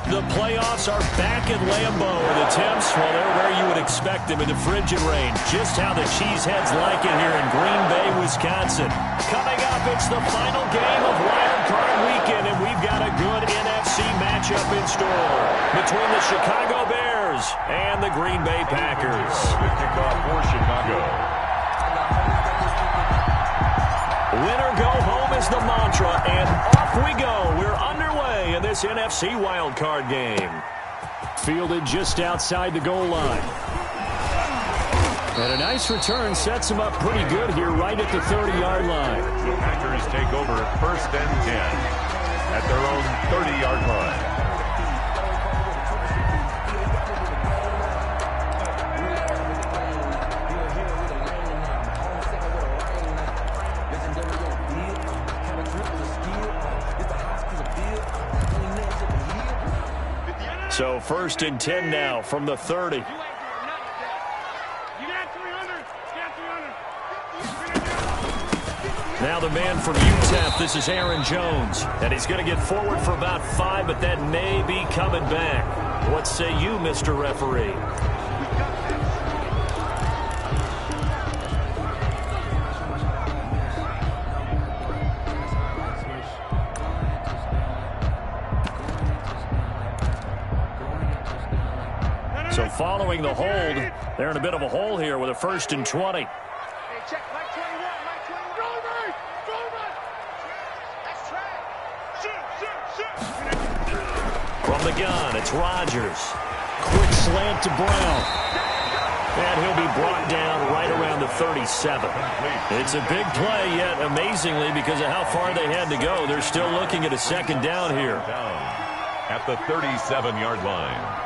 The playoffs are back at Lambeau, and the temps, well, they're where you would expect them in the frigid rain. Just how the Cheeseheads like it here in Green Bay, Wisconsin. Coming up, it's the final game of Wild Card Weekend, and we've got a good NFC matchup in store between the Chicago Bears and the Green Bay Packers. The kickoff for Chicago. Winner go home is the mantra, and off we go. We're underway in this NFC wildcard game. Fielded just outside the goal line. And a nice return sets him up pretty good here right at the 30-yard line. The Packers take over 1st and 10 at their own 30-yard line. So 1st and 10 now from the 30. Now the man from UTEP, this is Aaron Jones. And he's going to get forward for about 5, but that may be coming back. What say you, Mr. Referee? So following the hold, they're in a bit of a hole here with a 1st and 20. Hey, check Mike 21, Mike 21. Go, that's track. From the gun, it's Rodgers. Quick slant to Brown. And he'll be brought down right around the 37. It's a big play, yet amazingly, because of how far they had to go, they're still looking at a 2nd down here. Down at the 37-yard line.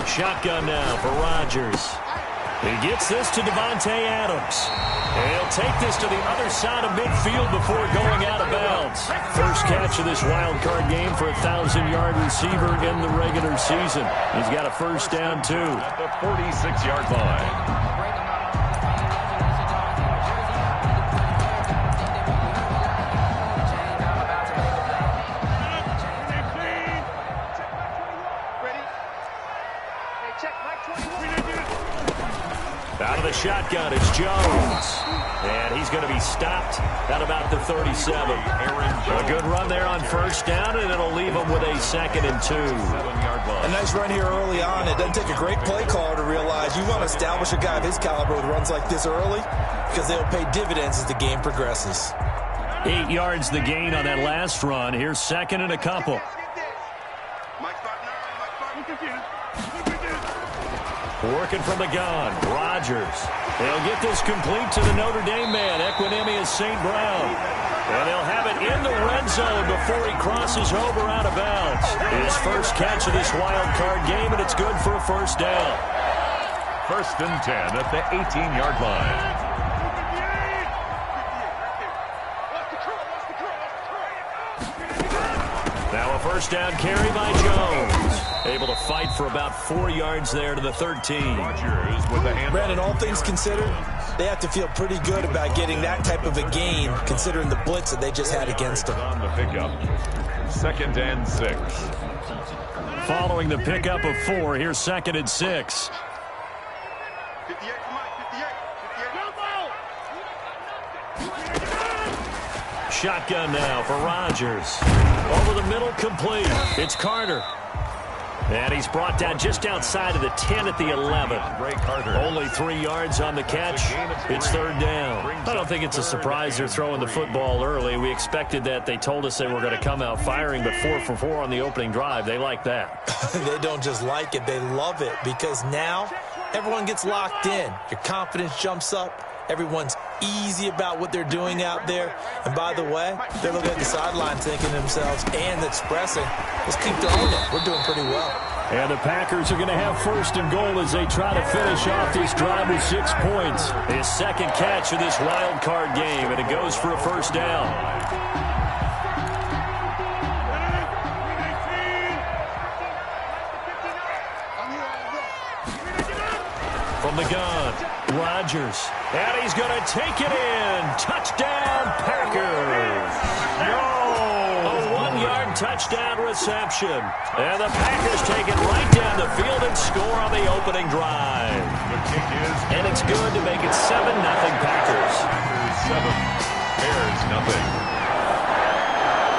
Shotgun now for Rodgers. He gets this to Devontae Adams. And he'll take this to the other side of midfield before going out of bounds. First catch of this wild card game for a 1,000-yard receiver in the regular season. He's got a 1st down, too. At the 46-yard line. Out of the shotgun, it's Jones. And he's going to be stopped at about the 37. A good run there on 1st down, and it'll leave him with a 2nd and 2. A nice run here early on. It doesn't take a great play caller to realize you want to establish a guy of his caliber with runs like this early because they'll pay dividends as the game progresses. 8 yards the gain on that last run. Here's 2nd and a couple. Working from the gun, Rodgers. They'll get this complete to the Notre Dame man, Equinemius St. Brown. And they'll have it in the red zone before he crosses over out of bounds. His first catch of this wild card game, and it's good for a 1st down. 1st and 10 at the 18-yard line. Now a 1st down carry by Jones. Able to fight for about 4 yards there to the 13. Rodgers with the hand. Brandon, all things considered, they have to feel pretty good about getting that type of a gain, considering the blitz that they just had against them. On the pickup. 2nd and 6. Following the pickup of 4, here's 2nd and 6. 58 for Mike, 58. Shotgun now for Rodgers. Over the middle, complete. It's Carter. And he's brought down just outside of the 10 at the 11. Ray Carter. Only 3 yards on the catch. It's 3rd down. I don't think it's a surprise they're throwing the football early. We expected that. They told us they were going to come out firing, but 4 for 4 on the opening drive. They like that. They don't just like it, they love it, because now everyone gets locked in. Your confidence jumps up. Everyone's easy about what they're doing out there. And by the way, they're looking at the sideline thinking to themselves and expressing, let's keep doing it. We're doing pretty well. And the Packers are going to have 1st and goal as they try to finish off this drive with 6 points. His 2nd catch of this wild card game, and it goes for a 1st down. From the gun, Rodgers. And he's going to take it in. Touchdown, Packers. A 1-yard touchdown reception. And the Packers take it right down the field and score on the opening drive. And it's good to make it 7-0 Packers. 7, Bears nothing.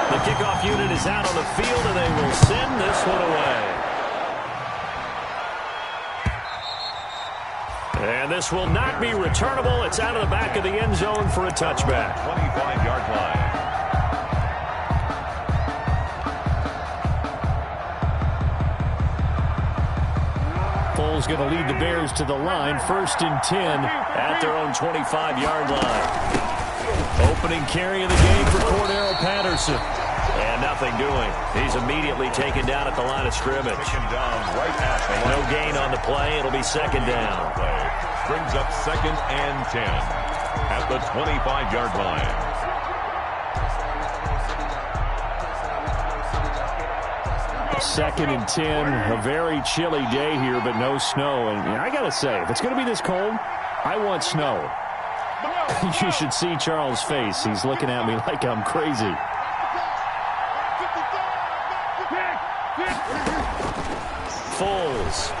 The kickoff unit is out on the field, and they will send this one away. And this will not be returnable. It's out of the back of the end zone for a touchback. 25-yard line. Foles going to lead the Bears to the line. 1st and 10 at their own 25-yard line. Opening carry of the game for Cordero Patterson. And nothing doing. He's immediately taken down at the line of scrimmage. Taken down right at the line. No gain on the play. It'll be 2nd down. Brings up 2nd and 10 at the 25-yard line. Second and 10, a very chilly day here, but no snow. And I got to say, if it's going to be this cold, I want snow. You should see Charles' face. He's looking at me like I'm crazy. Foles.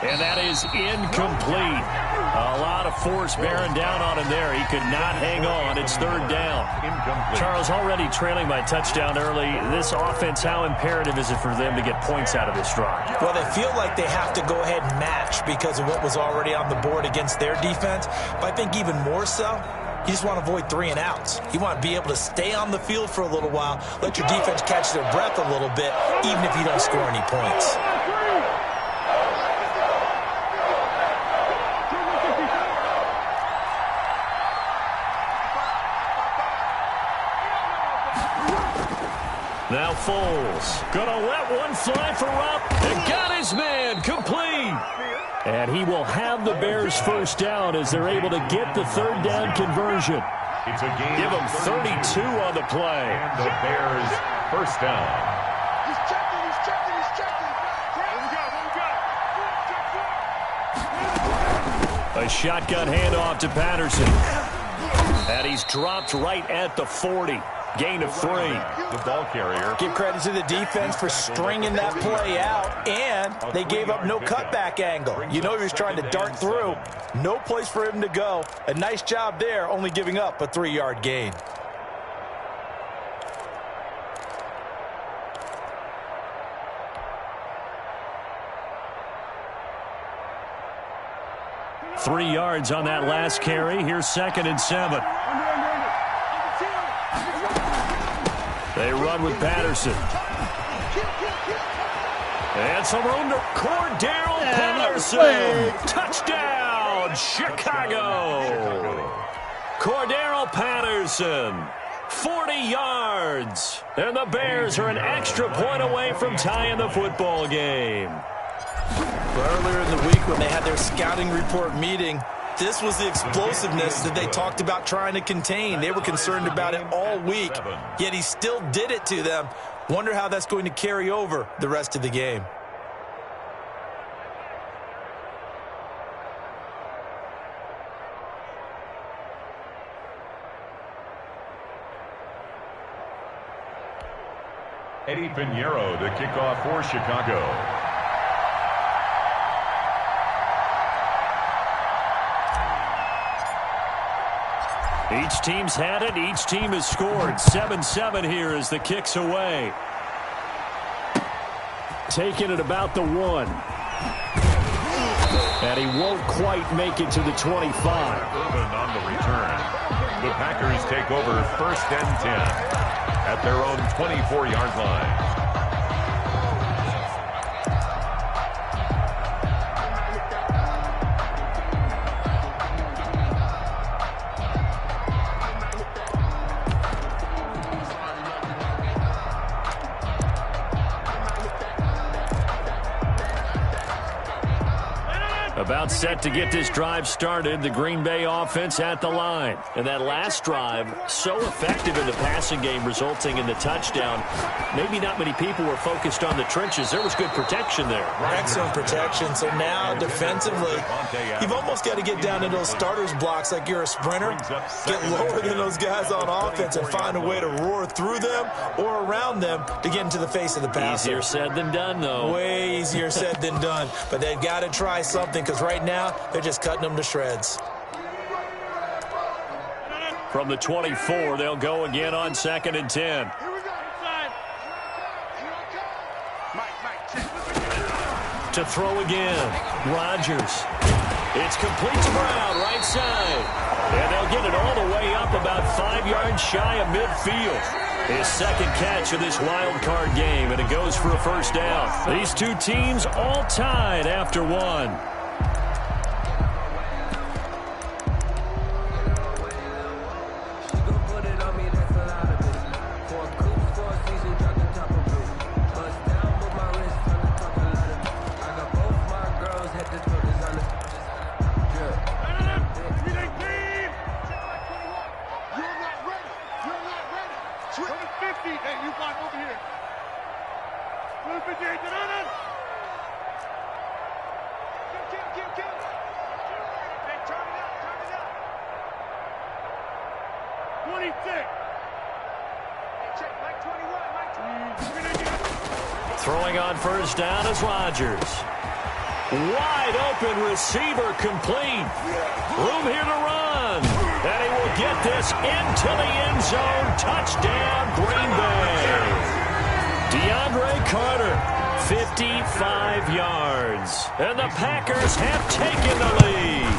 And that is incomplete. A lot of force bearing down on him there. He could not hang on. It's 3rd down. Incomplete. Charles, already trailing by touchdown early. This offense, how imperative is it for them to get points out of this drive? Well, they feel like they have to go ahead and match because of what was already on the board against their defense. But I think even more so, you just want to avoid 3 and outs. You want to be able to stay on the field for a little while, let your defense catch their breath a little bit, even if you don't score any points. Now Foles gonna let one fly for Rupp and got his man complete. And he will have the Bears 1st down as they're able to get the 3rd down conversion. It's a game. Give them 32 on the play. And the Bears 1st down. He's checking, he's checking, he's checking. What we got? A shotgun handoff to Patterson. And he's dropped right at the 40. Gain of 3. The ball carrier. Give credit to the defense for stringing that play out, and they gave up no cutback angle. You know he was trying to dart through. No place for him to go. A nice job there, only giving up a 3-yard gain. Three yards on that last carry. Here's 2nd and 7. They run with Patterson. And some room to Cordero Patterson. Touchdown, Chicago. Cordero Patterson, 40 yards. And the Bears are an extra point away from tying the football game. Earlier in the week when they had their scouting report meeting, this was the explosiveness that they talked about trying to contain. They were concerned about it all week, yet he still did it to them. Wonder how that's going to carry over the rest of the game. Eddie Pinheiro to kick off for Chicago. Each team's had it. Each team has scored. 7-7 here as the kick's away. Taking it about the 1. And he won't quite make it to the 25. Urban on the return. The Packers take over 1st and 10 at their own 24-yard line. About set to get this drive started, the Green Bay offense at the line. And that last drive, so effective in the passing game, resulting in the touchdown. Maybe not many people were focused on the trenches. There was good protection there. Excellent protection. So now, defensively, you've almost got to get down into those starters blocks like you're a sprinter. Get lower than those guys on offense and find a way to roar through them or around them to get into the face of the passer. Easier said than done, though. Way easier said than done. But they've got to try something, because right now they're just cutting them to shreds. From the 24, they'll go again on 2nd and 10. To throw again, Rodgers. It's complete to Brown, right side. And they'll get it all the way up about 5 yards shy of midfield. His second catch of this wild card game, and it goes for a first down. These two teams all tied after one. Throwing on first down is Rodgers. Wide open receiver complete. Room here to run. And he will get this into the end zone. Touchdown, Green Bay. DeAndre Carter, 55 yards. And the Packers have taken the lead.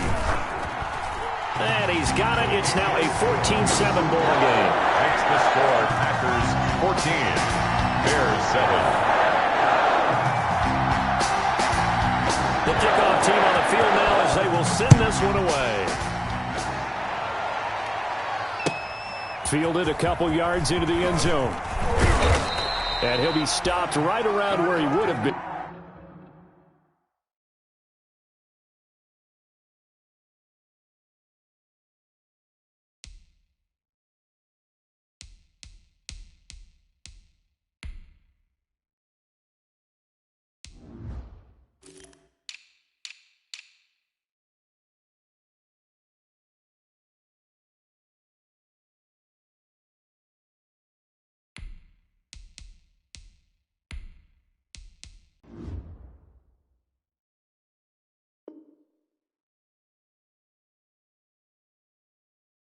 And he's got it. It's now a 14-7 ball game. Makes the score Packers 14, Bears 7. The kickoff team on the field now as they will send this one away. Fielded a couple yards into the end zone. And he'll be stopped right around where he would have been.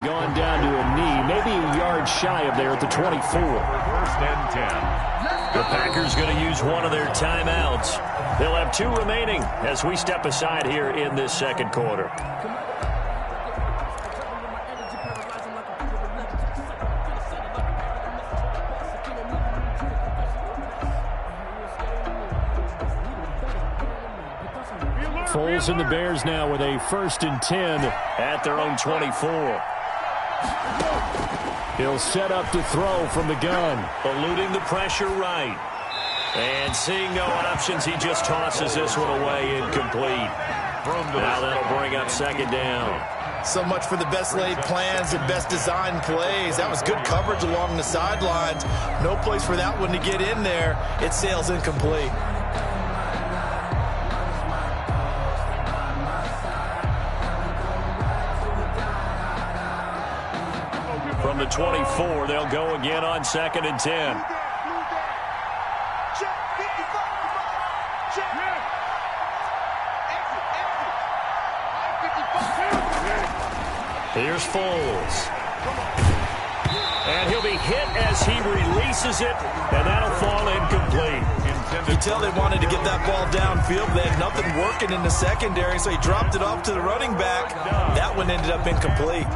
Going down to a knee, maybe a yard shy of there at the 24. First and 10. The Packers going to use one of their timeouts. They'll have 2 remaining as we step aside here in this second quarter. Foles and the Bears now with a 1st and 10 at their own 24. He'll set up to throw from the gun. Eluding the pressure right. And seeing no options, he just tosses this one away incomplete. Now that'll bring up 2nd down. So much for the best laid plans and best designed plays. That was good coverage along the sidelines. No place for that one to get in there. It sails incomplete. From the 24, they'll go again on 2nd and 10. Here's Foles. And he'll be hit as he releases it, and that'll fall incomplete. You tell they wanted to get that ball downfield. They had nothing working in the secondary, so he dropped it off to the running back. That one ended up incomplete.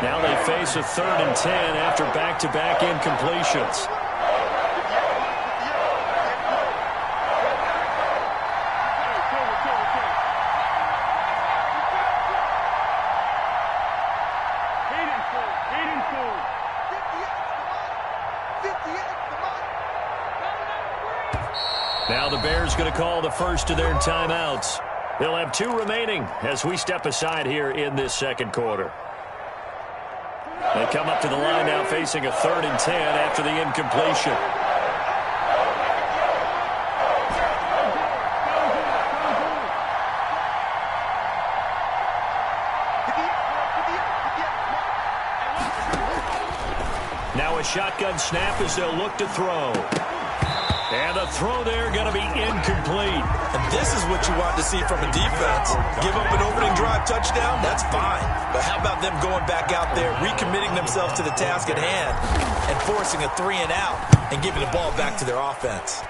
Now they face a 3rd and 10 after back-to-back incompletions. Now the Bears going to call the first of their timeouts. They'll have 2 remaining as we step aside here in this second quarter. They come up to the line now facing a 3rd and 10 after the incompletion. Now a shotgun snap as they'll look to throw. And the throw there going to be incomplete. And this is what you want to see from a defense. Give up an opening drive touchdown, that's fine. But how about them going back out there, recommitting themselves to the task at hand, and forcing a 3 and out, and giving the ball back to their offense.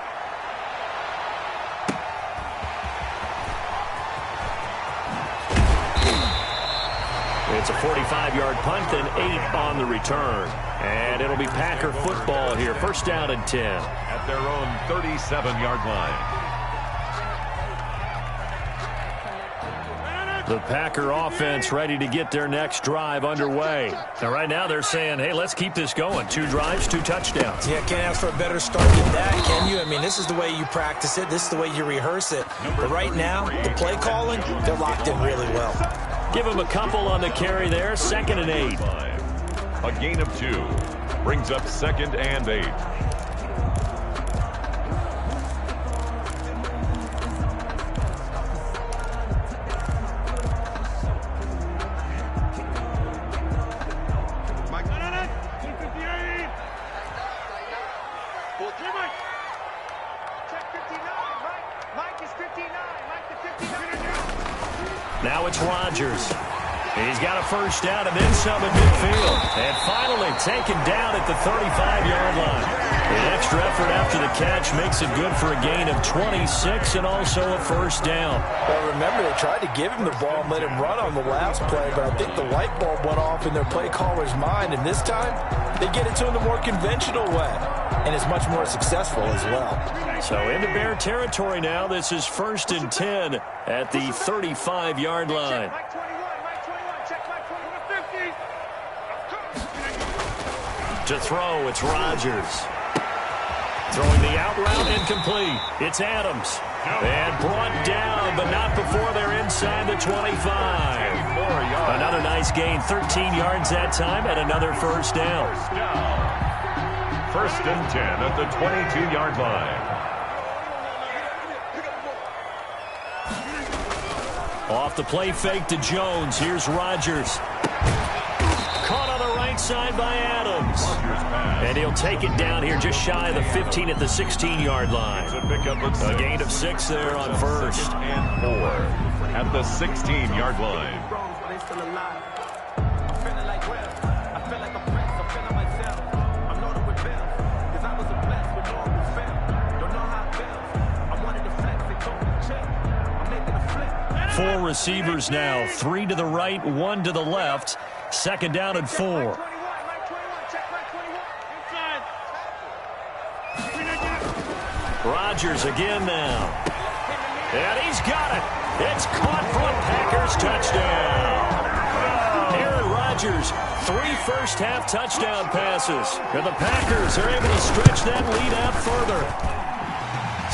It's a 45-yard punt, then 8 on the return. And it'll be Packer football here. First down and 10. At their own 37-yard line. The Packer offense ready to get their next drive underway. Now, right now they're saying, hey, let's keep this going. 2 drives, 2 touchdowns. Yeah, can't ask for a better start than that, can you? I mean, this is the way you practice it. This is the way you rehearse it. But right now, the play calling, they're locked in really well. Give them a couple on the carry there. 2nd and 8. A gain of 2 brings up 2nd and 8. Now it's Rodgers. He's got a first down and then some in midfield. And finally taken down at the 35-yard line. An extra effort after the catch makes it good for a gain of 26 and also a first down. Well, remember, they tried to give him the ball and let him run on the last play, but I think the light bulb went off in their play caller's mind, and this time they get it to him the more conventional way, and it's much more successful as well. So into Bear territory now. This is 1st and 10 at the 35-yard line. To throw, it's Rodgers. Throwing the out route, incomplete. It's Adams. And brought down, but not before they're inside the 25. Another nice gain, 13 yards that time, and another first down. 1st and 10 at the 22-yard line. Off the play fake to Jones. Here's Rodgers. Caught on the right side by Adams. And he'll take it down here just shy of the 15 at the 16-yard line. A gain of 6 there on 1st. And 4 at the 16-yard line. Four receivers now, 3 to the right, 1 to the left. 2nd down and 4. Rodgers again now. And he's got it. It's caught for a Packers touchdown. Aaron Rodgers, 3 first-half touchdown passes. And the Packers are able to stretch that lead out further.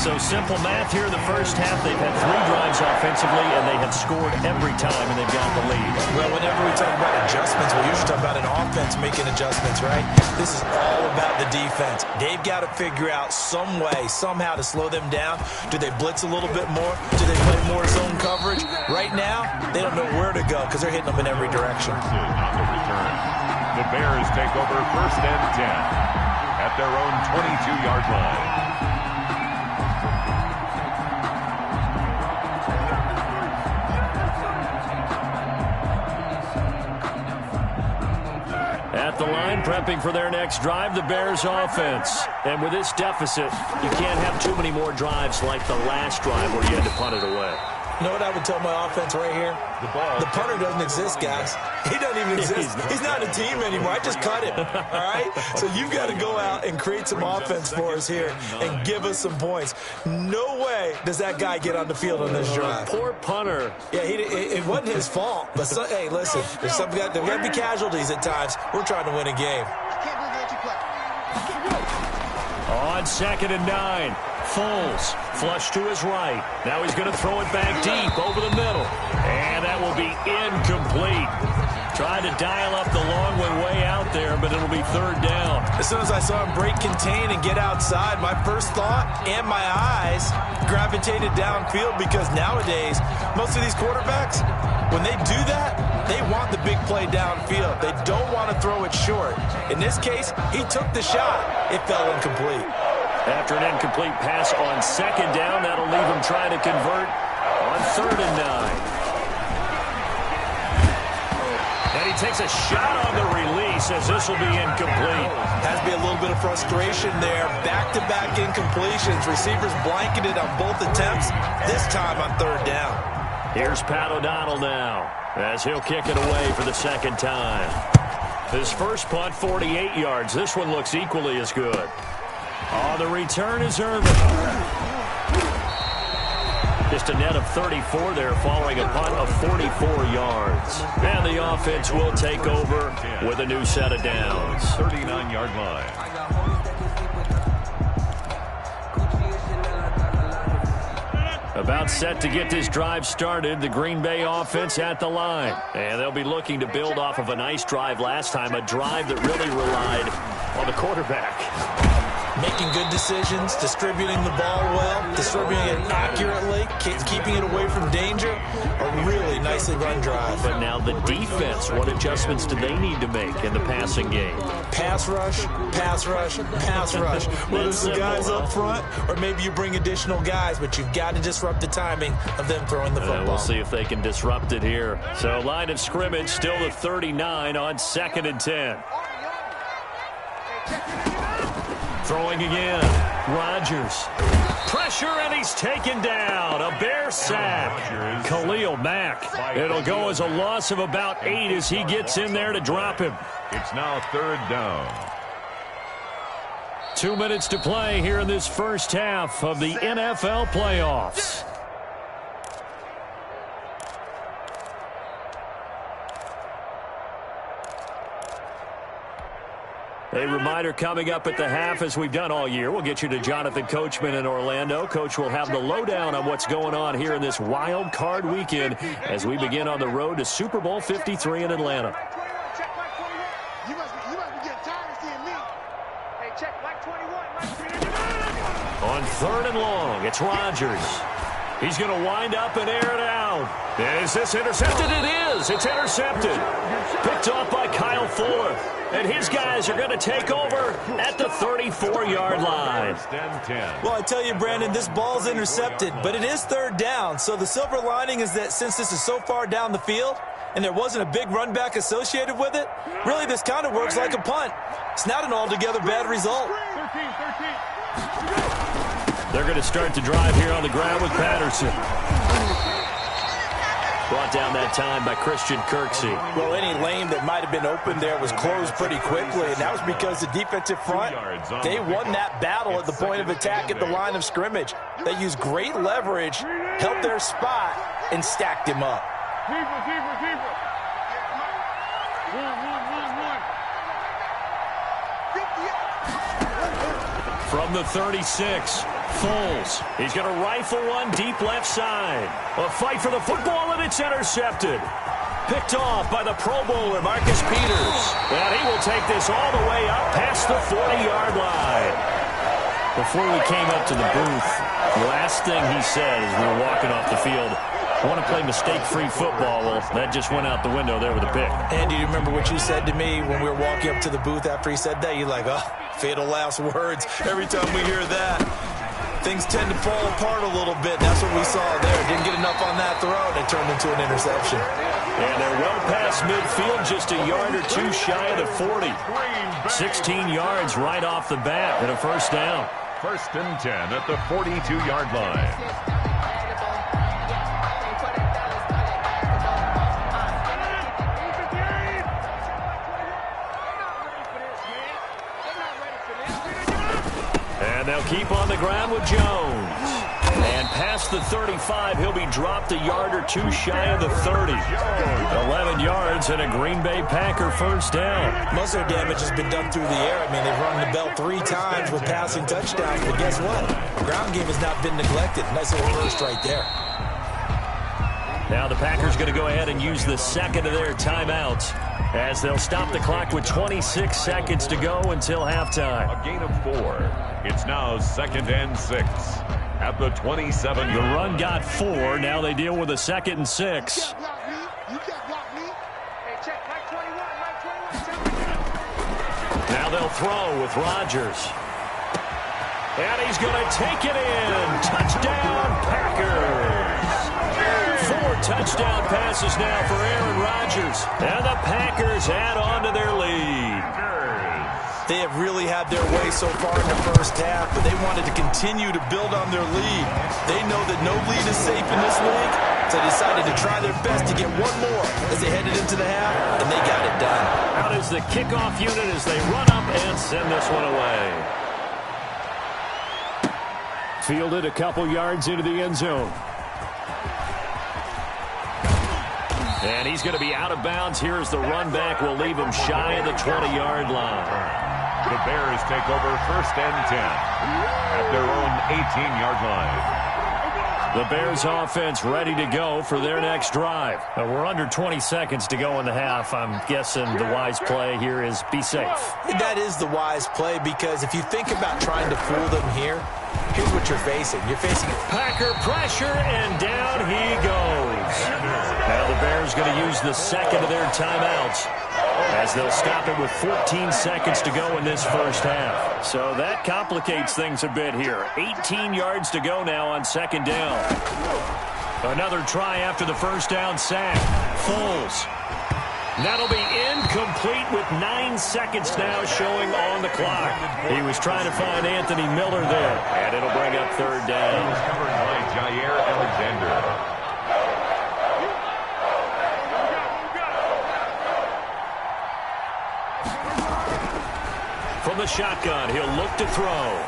So simple math here in the first half. They've had 3 drives offensively, and they have scored every time, and they've got the lead. Well, whenever we talk about adjustments, we usually talk about an offense making adjustments, right? This is all about the defense. They've got to figure out some way, somehow to slow them down. Do they blitz a little bit more? Do they play more zone coverage? Right now, they don't know where to go because they're hitting them in every direction. On the return, the Bears take over 1st and 10 at their own 22-yard line. At the line, prepping for their next drive, the Bears offense. And with this deficit, you can't have too many more drives like the last drive where you had to punt it away. You know what I would tell my offense right here? The punter doesn't exist, guys. He doesn't even exist. He's not a team anymore. I just cut him, all right? So you've got to go out and create some offense for us here and give us some points. No way does that guy get on the field on this drive. Poor punter. Yeah, it wasn't his fault. But, hey, listen, there's got to be casualties at times. We're trying to win a game. On 2nd and 9. Foles, flush to his right. Now he's going to throw it back deep over the middle. And that will be incomplete. Tried to dial up the long way out there, but it'll be third down. As soon as I saw him break contain and get outside, my first thought and my eyes gravitated downfield, because nowadays, most of these quarterbacks, when they do that, they want the big play downfield. They don't want to throw it short. In this case, he took the shot. It fell incomplete. After an incomplete pass on second down, that'll leave him trying to convert on 3rd and 9. And he takes a shot on the release, as this will be incomplete. Has to be a little bit of frustration there. Back-to-back incompletions. Receivers blanketed on both attempts, this time on 3rd down. Here's Pat O'Donnell now, as he'll kick it away for the second time. His first punt, 48 yards. This one looks equally as good. On the return is Irvin. Just a net of 34 there, following a punt of 44 yards. And the offense will take over with a new set of downs. 39-yard line. About set to get this drive started, the Green Bay offense at the line. And they'll be looking to build off of a nice drive last time, a drive that really relied on the quarterback. Making good decisions, distributing the ball well, distributing it accurately, keeping it away from danger. A really nicely run drive. But now the defense, what adjustments do they need to make in the passing game? Pass rush, pass rush, pass rush. Whether it's the guys up front or maybe you bring additional guys, but you've got to disrupt the timing of them throwing the football. We'll see if they can disrupt it here. So line of scrimmage still to 39 on 2nd and 10. Throwing again. Rodgers. Pressure, and he's taken down. A Bear sack. Khalil Mack. It'll go as a loss of about 8 as he gets in there to drop him. It's now 3rd down. 2 minutes to play here in this first half of the NFL playoffs. A reminder coming up at the half, as we've done all year. We'll get you to Jonathan Coachman in Orlando. Coach will have the lowdown on what's going on here in this wild card weekend as we begin on the road to Super Bowl 53 in Atlanta. You must be getting tired of seeing me. Hey, check, like 21. On 3rd and long, it's Rodgers. He's going to wind up and air it out. Is this intercepted? It is. It's intercepted. Picked off by Kyle Fuller. And his guys are going to take over at the 34-yard line. Well, I tell you, Brandon, this ball's intercepted, but it is 3rd down. So the silver lining is that since this is so far down the field and there wasn't a big run back associated with it, really this kind of works like a punt. It's not an altogether bad result. They're going to start the drive here on the ground with Patterson. Brought down that time by Christian Kirksey. Well, any lane that might have been open there was closed pretty quickly, and that was because the defensive front, they won that battle at the point of attack at the line of scrimmage. They used great leverage, held their spot, and stacked him up. From the 36, Foles. He's going to rifle one deep left side. A fight for the football, and it's intercepted. Picked off by the Pro Bowler, Marcus Peters. And he will take this all the way up past the 40-yard line. Before we came up to the booth, the last thing he said as we were walking off the field, I want to play mistake-free football. Well, that just went out the window there with a pick. And do you remember what you said to me when we were walking up to the booth after he said that? You're like, oh, fatal last words. Every time we hear that, things tend to fall apart a little bit. That's what we saw there. Didn't get enough on that throw, and it turned into an interception. And they're well past midfield, just a yard or two shy of the 40. 16 yards right off the bat and a first down. 1st and 10 at the 42-yard line. And they'll keep on the ground with Jones. And past the 35. He'll be dropped a yard or two shy of the 30. 11 yards and a Green Bay Packer first down. Most of their damage has been done through the air. I mean, they've rung the bell 3 times with passing touchdowns. But guess what? The ground game has not been neglected. Nice little burst right there. Now the Packers going to go ahead and use the second of their timeouts as they'll stop the clock with 26 seconds to go until halftime. A gain of 4. It's now 2nd and 6 at the 27. The run got 4. Now they deal with a 2nd and 6. You can't block me. Hey, check. Mike 21. Now they'll throw with Rodgers. And he's going to take it in. Touchdown, Packers. 4 touchdown passes now for Aaron Rodgers. And the Packers add on to their lead. They have really had their way so far in the first half, but they wanted to continue to build on their lead. They know that no lead is safe in this league, so they decided to try their best to get one more as they headed into the half, and they got it done. Out is the kickoff unit as they run up and send this one away. Fielded a couple yards into the end zone. And he's going to be out of bounds here as the run back will leave him shy of the 20-yard line. The Bears take over 1st and 10 at their own 18-yard line. The Bears offense ready to go for their next drive. We're under 20 seconds to go in the half. I'm guessing the wise play here is be safe. That is the wise play because if you think about trying to fool them here, here's what you're facing. You're facing Packer pressure, and down he goes. Now the Bears going to use the second of their timeouts as they'll stop it with 14 seconds to go in this first half. So that complicates things a bit here. 18 yards to go now on 2nd down. Another try after the first down sack. Foles. That'll be incomplete with 9 seconds now showing on the clock. He was trying to find Anthony Miller there, and it'll bring up 3rd down. He was covered by Jair Alexander. From the shotgun, he'll look to throw.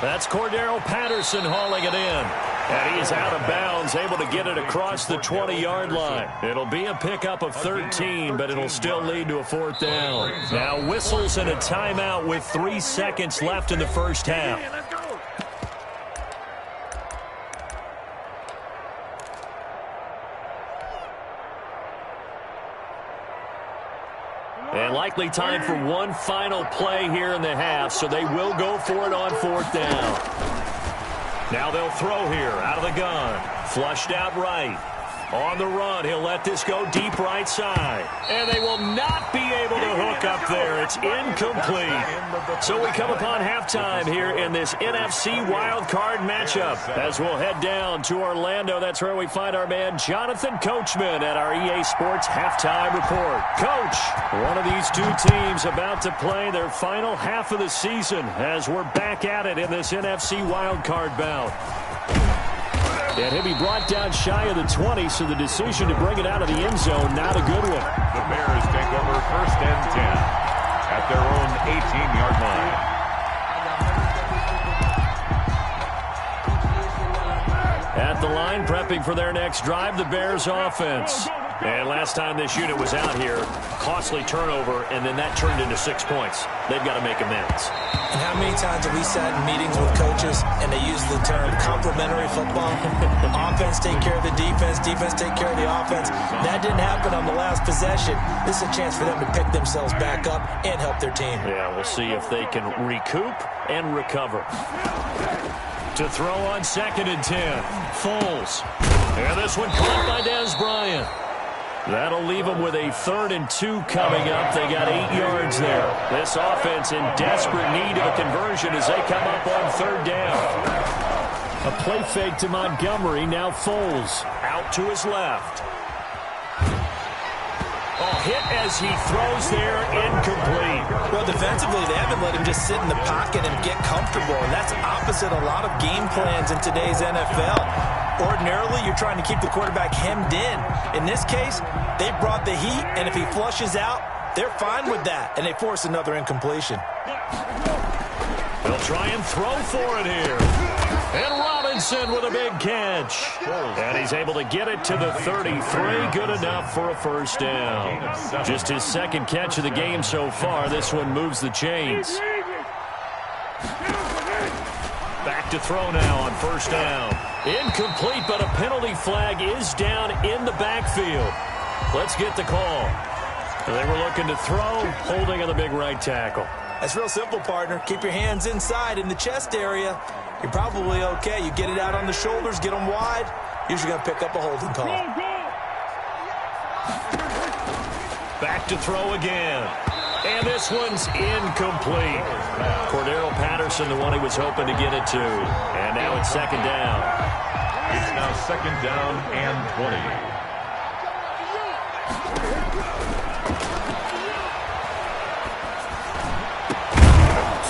That's Cordero Patterson hauling it in. And he is out of bounds, able to get it across the 20-yard line. It'll be a pickup of 13, but it'll still lead to a 4th down. Now whistles and a timeout with 3 seconds left in the first half. And likely time for one final play here in the half, so they will go for it on 4th down. Now they'll throw here out of the gun. Flushed out right. On the run, he'll let this go deep right side. And they will not be able to hook up there. It's incomplete. So we come upon halftime here in this NFC wildcard matchup. As we'll head down to Orlando, that's where we find our man Jonathan Coachman at our EA Sports Halftime Report. Coach, one of these two teams about to play their final half of the season as we're back at it in this NFC wildcard bout. And he'll be brought down shy of the 20, so the decision to bring it out of the end zone, not a good one. The Bears take over 1st and 10 at their own 18-yard line. At the line, prepping for their next drive, the Bears offense. And last time this unit was out here, costly turnover, and then that turned into 6 points. They've got to make amends. And how many times have we sat in meetings with coaches and they use the term complementary football? Offense take care of the defense, defense take care of the offense. That didn't happen on the last possession. This is a chance for them to pick themselves back up and help their team. Yeah, we'll see if they can recoup and recover. To throw on 2nd and 10. Foles. And this one caught by Dez Bryant. That'll leave them with a 3rd and 2 coming up. They got 8 yards there. This offense in desperate need of a conversion as they come up on 3rd down. A play fake to Montgomery. Now Foles out to his left. Hit as he throws there, incomplete. Well, defensively, they haven't let him just sit in the pocket and get comfortable, and that's opposite a lot of game plans in today's NFL. Ordinarily, you're trying to keep the quarterback hemmed in. In this case, they brought the heat, and if he flushes out, they're fine with that, and they force another incompletion. They'll try and throw for it here. And Robinson with a big catch. And he's able to get it to the 33. Good enough for a first down. Just his second catch of the game so far. This one moves the chains. Back to throw now on first down. Incomplete, but a penalty flag is down in the backfield. Let's get the call. They were looking to throw, holding on the big right tackle. That's real simple, partner. Keep your hands inside in the chest area. You're probably okay. You get it out on the shoulders, get them wide. Usually going to pick up a holding call. Back to throw again. And this one's incomplete. Cordero Patterson, the one he was hoping to get it to. And now it's second down. It's now second down and 20.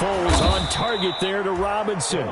Foles on target there to Robinson.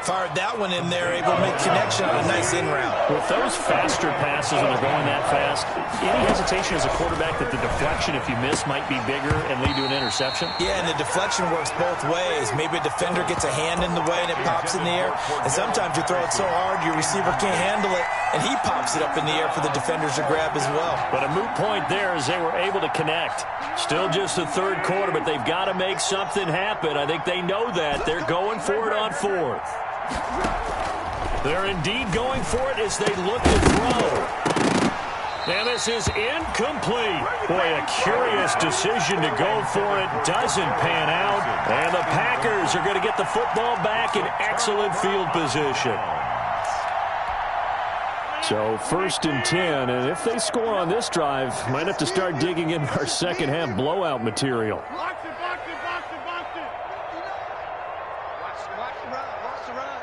Fired that one in there, able to make connection on a nice in route. With those faster passes when they're going that fast, any hesitation as a quarterback that the deflection, if you miss, might be bigger and lead to an interception? Yeah, and the deflection works both ways. Maybe a defender gets a hand in the way and it pops in the air. And sometimes you throw it so hard your receiver can't handle it, and he pops it up in the air for the defenders to grab as well. But a moot point there as they were able to connect. Still just the third quarter, but they've got to make something happen. I think they know that. They're going for it on fourth. They're indeed going for it as they look to throw. And this is incomplete. Boy, a curious decision to go for it. Doesn't pan out. And the Packers are going to get the football back in excellent field position. So first and 10, and if they score on this drive, might have to start digging in our second half blowout material. Box it, box it, box it, box it. Watch the run, watch the run.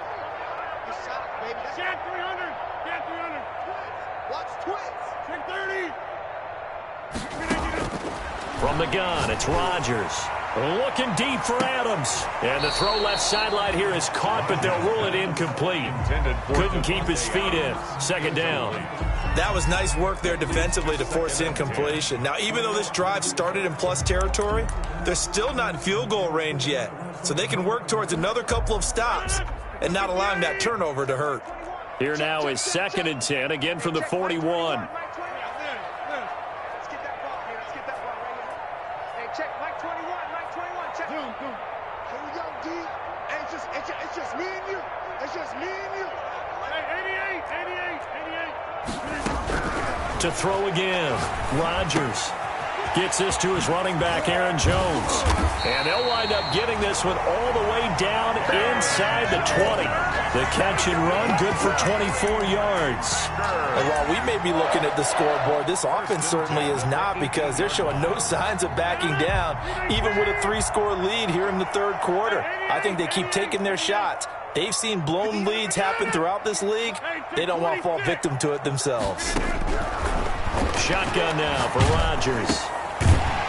Good shot, baby. Shot 300, shot 300. Watch twits. 630. From the gun, it's Rodgers. Looking deep for Adams. And the throw left sideline here is caught, but they'll rule it incomplete. Couldn't keep his feet in. Second down. That was nice work there defensively to force incompletion. Now, even though this drive started in plus territory, they're still not in field goal range yet. So they can work towards another couple of stops and not allowing that turnover to hurt. Here now is second and 10, again from the 41. It's just me and you. It's just me and you. Hey, 88. To throw again, Rodgers gets this to his running back, Aaron Jones. And they'll wind up getting this one all the way down inside the 20. The catch and run, good for 24 yards. And while we may be looking at the scoreboard, this offense certainly is not, because they're showing no signs of backing down, even with a 3-score lead here in the third quarter. I think they keep taking their shots. They've seen blown leads happen throughout this league. They don't want to fall victim to it themselves. Shotgun now for Rodgers.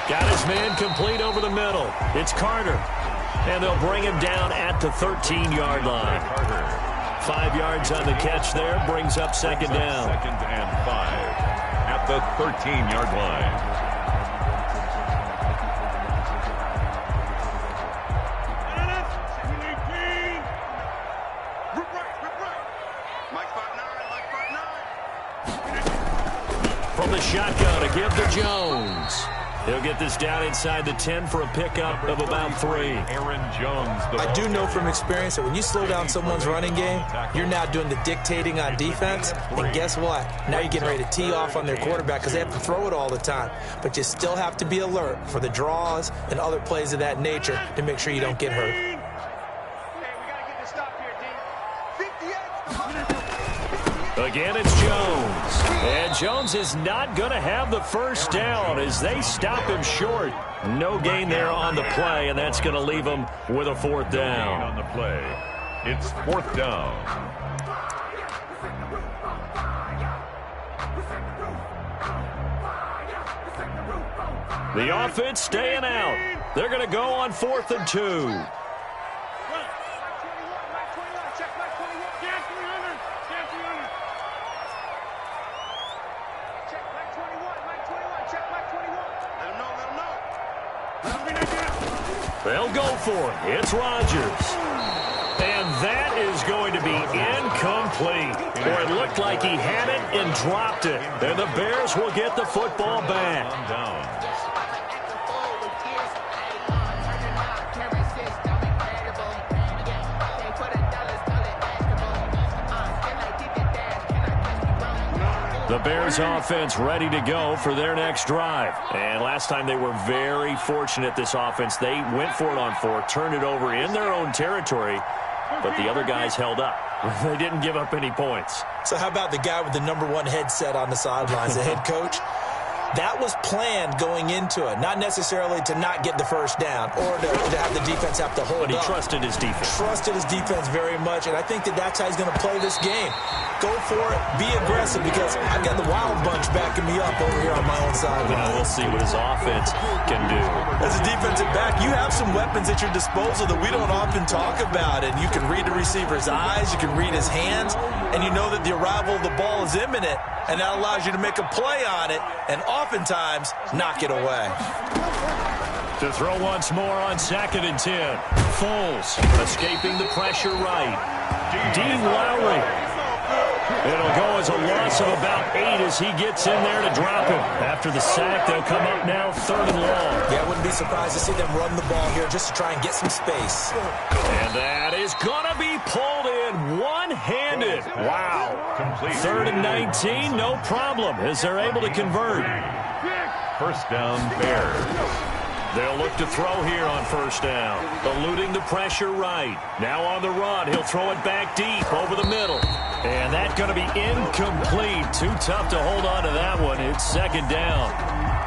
Got his man complete over the middle. It's Carter. And they'll bring him down at the 13-yard line. 5 yards on the catch there. Brings up second down. Second and 5 at the 13-yard line. From the shotgun to give to Jones. He'll get this down inside the 10 for a pickup of about 3. Aaron Jones. I do know from experience that when you slow down someone's running game, you're now doing the dictating on defense. And guess what? Now you're getting ready to tee off on their quarterback because they have to throw it all the time. But you still have to be alert for the draws and other plays of that nature to make sure you don't get hurt. Hey, we gotta get this stop here, D. 58. Again, it's Jones. And Jones is not going to have the first down as they stop him short. No gain there on the play, and that's going to leave him with a fourth down. On the play, it's fourth down. The offense staying out. They're going to go on 4th and 2. They'll go for it. It's Rodgers. And that is going to be incomplete. Or it looked like he had it and dropped it. And the Bears will get the football back. The Bears offense ready to go for their next drive. And last time they were very fortunate, this offense. They went for it on 4, turned it over in their own territory, but the other guys held up. They didn't give up any points. So how about the guy with the #1 headset on the sidelines, the head coach? That was planned going into it, not necessarily to not get the first down or to have the defense have to hold up. But he trusted his defense. Trusted his defense very much, and I think that's how he's going to play this game. Go for it, be aggressive, because I've got the wild bunch backing me up over here on my own side. Well, we'll see what his offense can do. As a defensive back, you have some weapons at your disposal that we don't often talk about, and you can read the receiver's eyes, you can read his hands, and you know that the arrival of the ball is imminent, and that allows you to make a play on it, and oftentimes knock it away. To throw once more on 2nd and 10. Foles escaping the pressure right. Dean Lowry. It'll go as a loss of about 8 as he gets in there to drop him. After the sack, they'll come up now 3rd and long. Yeah, I wouldn't be surprised to see them run the ball here just to try and get some space. And that is going to be pulled in one-handed. Wow. 3rd and 19, no problem, as they're able to convert. First down, Bears. They'll look to throw here on 1st down. Eluding the pressure right. Now on the run, he'll throw it back deep over the middle. And that's going to be incomplete. Too tough to hold on to that one. It's 2nd down.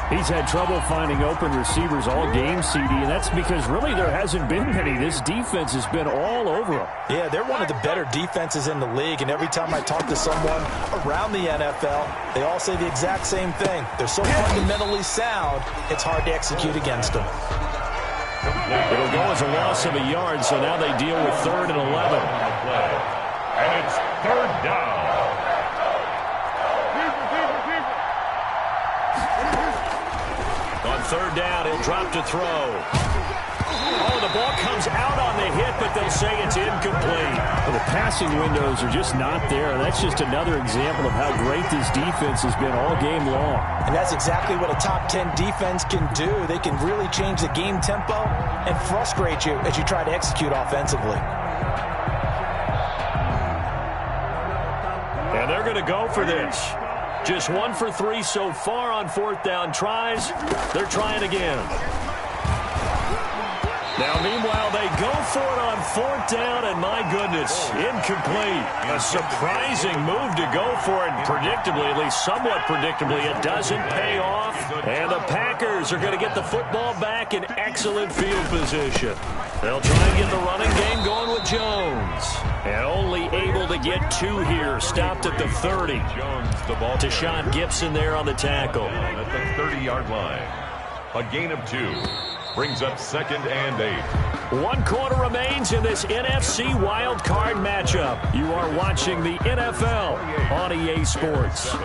He's had trouble finding open receivers all game, CD, and that's because really there hasn't been many. This defense has been all over him. Yeah, they're one of the better defenses in the league, and every time I talk to someone around the NFL, they all say the exact same thing. They're so fundamentally sound, it's hard to execute against them. It'll go as a loss of a yard, so now they deal with 3rd and 11. And it's 3rd down. On 3rd down, he'll drop to throw. Oh, the ball comes out on the hit, but they'll say it's incomplete. Well, the passing windows are just not there. That's just another example of how great this defense has been all game long. And that's exactly what a top 10 defense can do. They can really change the game tempo and frustrate you as you try to execute offensively. And they're going to go for this. Just 1 for 3 so far on 4th down tries. They're trying again. Now, meanwhile, they go for it on 4th down, and my goodness, incomplete. A surprising move to go for it, predictably, at least somewhat predictably, it doesn't pay off. And the Packers are going to get the football back in excellent field position. They'll try and get the running game going with Jones. And only able to get 2 here, stopped at the 30. Jones, the ball. Deshaun Gibson there on the tackle. At the 30-yard line. A gain of 2. Brings up 2nd and 8. 1 quarter remains in this NFC wild card matchup. You are watching the NFL on EA Sports.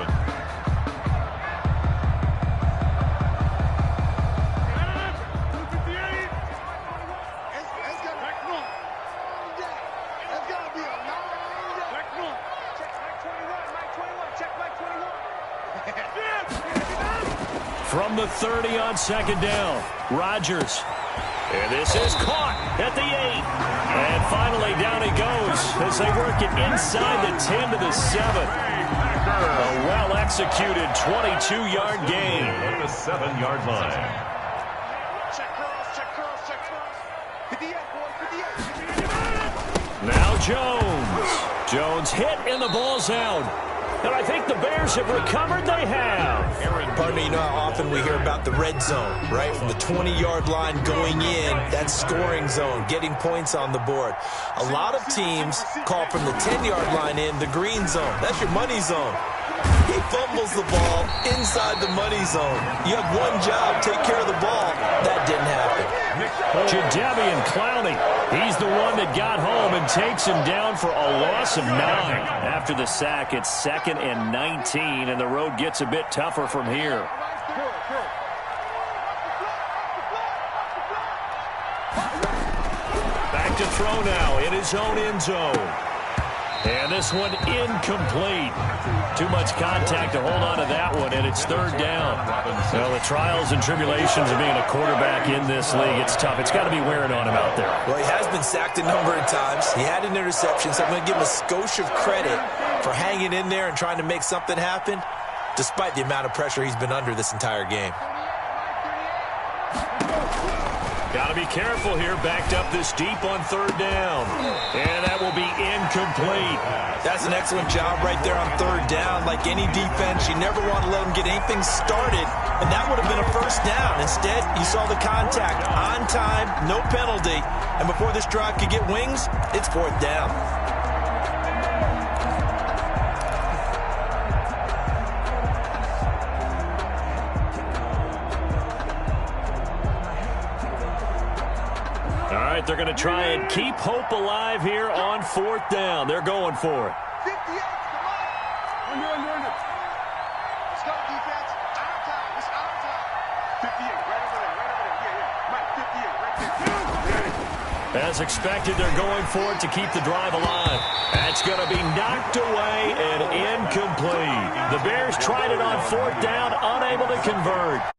From the 30 on 2nd down, Rodgers. And this is caught at the 8. And finally down he goes as they work it inside the 10 to the 7. A well-executed 22-yard gain. At the 7-yard line. Check cross, check cross, check cross. 58, boy, 58. Now Jones. Jones hit and the ball's out. And I think the Bears have recovered. They have. Pardon me, you know how often we hear about the red zone, right? From the 20-yard line going in, that scoring zone, getting points on the board. A lot of teams call from the 10-yard line in the green zone. That's your money zone. He fumbles the ball inside the money zone. You have one job, take care of the ball. That didn't happen. Jadeveon Clowney, he's the one that got home and takes him down for a loss of 9. After the sack, it's 2nd and 19, and the road gets a bit tougher from here. Back to to throw now in his own end zone. And this one incomplete. Too much contact to hold on to that one, and it's third down. Well, the trials and tribulations of being a quarterback in this league, it's tough. It's got to be wearing on him out there. Well, he has been sacked a number of times. He had an interception, so I'm going to give him a skosh of credit for hanging in there and trying to make something happen, despite the amount of pressure he's been under this entire game. Got to be careful here, backed up this deep on third down. And that will be incomplete. That's an excellent job right there on third down. Like any defense, you never want to let them get anything started, and that would have been a first down. Instead, you saw the contact on time, no penalty, and before this drive could get wings, it's fourth down. All right, they're going to try and keep hope alive here on fourth down. They're going for it. 58, come on. Under. Let's go, defense. Out of time. It's out of time. 58, right over there. Yeah. Mike, 58, right there. As expected, they're going for it to keep the drive alive. That's going to be knocked away and incomplete. The Bears tried it on fourth down, unable to convert.